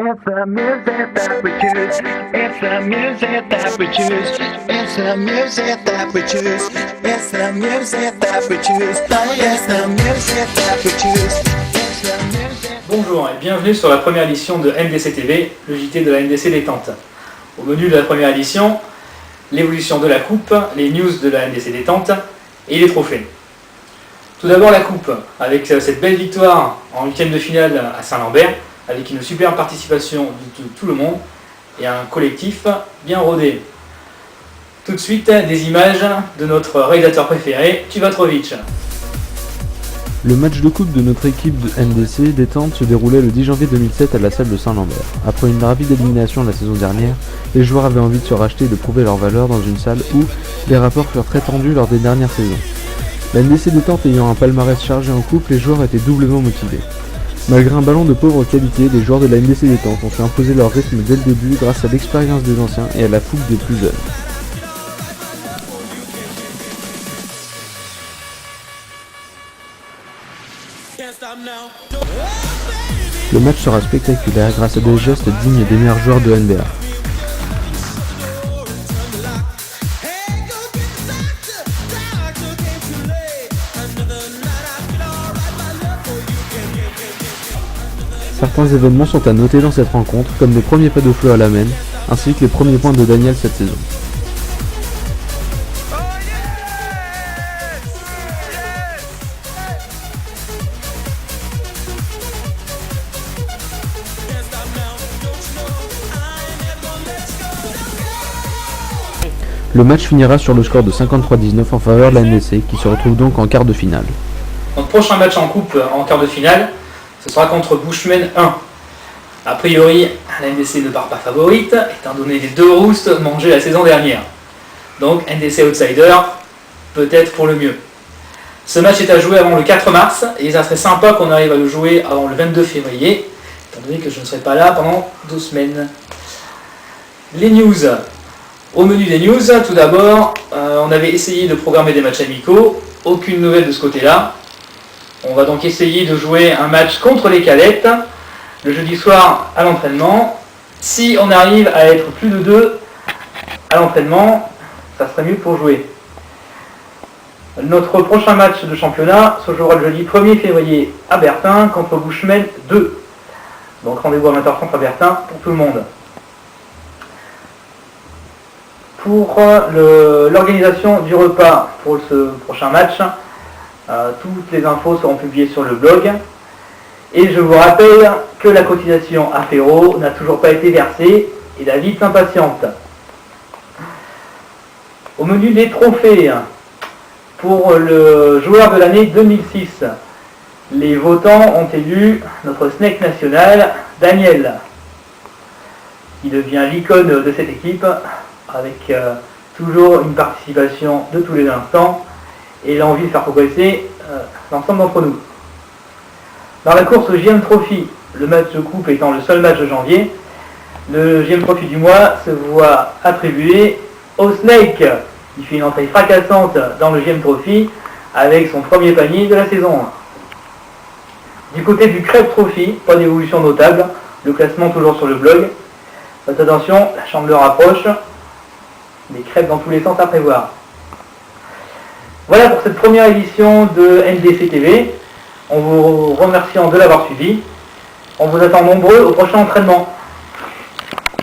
It's the music that we choose. It's the music that we choose. It's the music that we choose. It's the music that we choose. It's the music that we choose. It's the music. Bonjour et bienvenue sur la première édition de NDC TV, le JT de la NDC Détente. Au menu de la première édition, l'évolution de la coupe, les news de la NDC Détente et les trophées. Tout d'abord la coupe, avec cette belle victoire en huitième de finale à Saint-Lambert, avec une superbe participation de tout le monde et un collectif bien rodé. Tout de suite, des images de notre réalisateur préféré, Tuvatrovic. Le match de coupe de notre équipe de NDC Détente se déroulait le 10 janvier 2007 à la salle de Saint-Lambert. Après une rapide élimination la saison dernière, les joueurs avaient envie de se racheter et de prouver leur valeur dans une salle où les rapports furent très tendus lors des dernières saisons. La NDC Détente ayant un palmarès chargé en coupe, les joueurs étaient doublement motivés. Malgré un ballon de pauvre qualité, les joueurs de la NDC Détente ont su imposer leur rythme dès le début grâce à l'expérience des anciens et à la fougue des plus jeunes. Le match sera spectaculaire grâce à des gestes dignes des meilleurs joueurs de NBA. Certains événements sont à noter dans cette rencontre, comme les premiers pas de Flo à la main, ainsi que les premiers points de Daniel cette saison. Le match finira sur le score de 53-19 en faveur de la NDC, qui se retrouve donc en quart de finale. Notre prochain match en coupe en quart de finale, ce sera contre Bushmen 1. A priori, la NDC ne part pas favorite, étant donné les deux roustes mangés la saison dernière. Donc NDC outsider, peut-être pour le mieux. Ce match est à jouer avant le 4 mars, et ça serait sympa qu'on arrive à le jouer avant le 22 février, étant donné que je ne serai pas là pendant 2 semaines. Les news. Au menu des news, tout d'abord, on avait essayé de programmer des matchs amicaux, aucune nouvelle de ce côté-là. On va donc essayer de jouer un match contre les cadettes, le jeudi soir à l'entraînement. Si on arrive à être plus de 2 à l'entraînement, ça serait mieux pour jouer. Notre prochain match de championnat se jouera le jeudi 1er février à Bertin contre Bushmen 2. Donc rendez-vous à 20h30 à Bertin pour tout le monde. Pour l'organisation du repas pour ce prochain match, toutes les infos seront publiées sur le blog. Et je vous rappelle que la cotisation à Féro n'a toujours pas été versée et la vie s'impatiente. Au menu des trophées, pour le joueur de l'année 2006, les votants ont élu notre Snake national, Daniel. Il devient l'icône de cette équipe, avec toujours une participation de tous les instants et l'envie de faire progresser l'ensemble d'entre nous. Dans la course au GM Trophy, le match de coupe étant le seul match de janvier, le GM Trophy du mois se voit attribué au Snake, qui fait une entrée fracassante dans le GM Trophy avec son premier panier de la saison 1. Du côté du Crêpe Trophy, pas d'évolution notable, le classement toujours sur le blog. Faites attention, la chandeleur approche, des crêpes dans tous les sens à prévoir. Voilà pour cette première édition de NDC TV. En vous remerciant de l'avoir suivi. On vous attend nombreux au prochain entraînement.